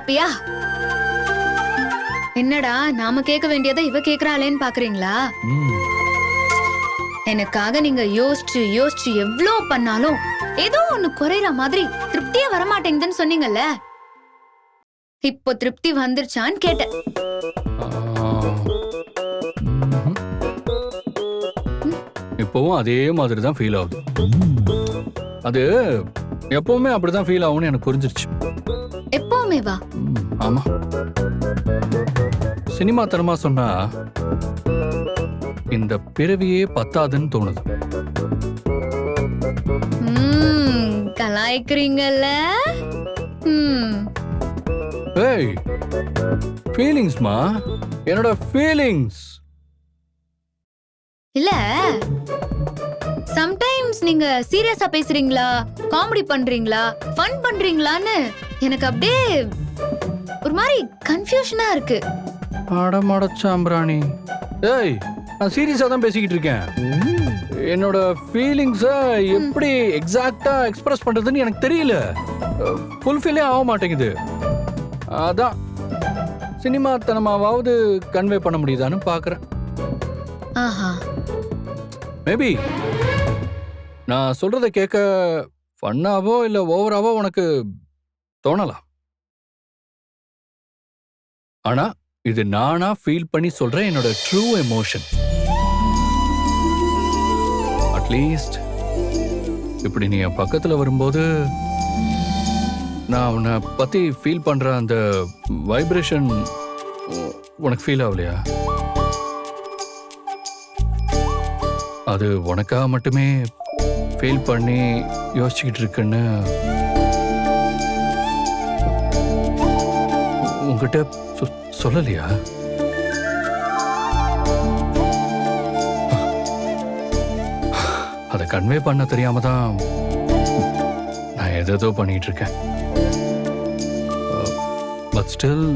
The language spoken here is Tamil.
ஹாப்பியா? என்னடா நாம கேட்க வேண்டியதை இவ கேக்குறாளேன்னு பாக்குறீங்களா? எனக்காக நீங்க யோசிச்சு யோசிச்சு எவ்வளவு பண்ணாலும் ஏதோ ஒண்ணு குறைற மாதிரி திருப்தியே வரமாட்டேங்குதுன்னு சொன்னீங்கல்ல, இப்போ திருப்தி வந்துருச்சான்னு கேட்டேன். இப்பவும் அதே மாதிரி தான் ஃபீல் ஆகுது. அது எப்பவுமே அப்படிதான் ஃபீல் ஆகும்னு எனக்கு புரிஞ்சிருச்சு. எப்பவுமே வா? ஆமா, சினிமா தரமா சொன்னா இந்த பிறவியே பத்தாதுன்னு தோணுது. கலாய்க்கிறீங்கல்ல? ஏய், ஃபீலிங்ஸ்மா, என்னோட ஃபீலிங்ஸ். இல்ல, சம்டைம்ஸ் நீங்க சீரியஸா பேசுறீங்களா, காமெடி பண்றீங்களா, ஃபன் பண்றீங்களான்னு எனக்கு அப்படியே ஒரு மாதிரி கன்ஃபியூஷனா இருக்கு. அடமடச்சாம்பிராணி, ஏய், நான் சீரியஸா தான் பேசிக்கிட்டு இருக்கேன். என்னோட ஃபீலிங்ஸை எப்படி எக்ஸாக்டா எக்ஸ்பிரஸ் பண்றதுன்னு எனக்கு தெரியல. ஃபுல்ஃபில்லே ஆக மாட்டேங்குது. அதான் சினிமாத்தனமாவது கன்வே பண்ண முடியுதான்னு பாக்குறேன். மேபி நான் சொல்றத கேட்க ஃபன்னாவோ இல்ல ஓவராவோ உனக்கு தோணலாம். ஆனா இது நானா ஃபீல் பண்ணி சொல்றேன், என்னோட ட்ரூ எமோஷன். அட்லீஸ்ட் இப்படி நீ என் பக்கத்துல வரும்போது நான் உன்னை பத்தி ஃபீல் பண்ற அந்த வைப்ரேஷன் உனக்கு ஃபீல் ஆகலையா? அது உனக்காக மட்டுமே ஃபீல் பண்ணி யோசிச்சுக்கிட்டு இருக்குன்னு உங்ககிட்ட சொல்லலையா? அதை கன்வே பண்ண தெரியாம தான் நான் ஏதோ பண்ணிட்டு இருக்கேன். But still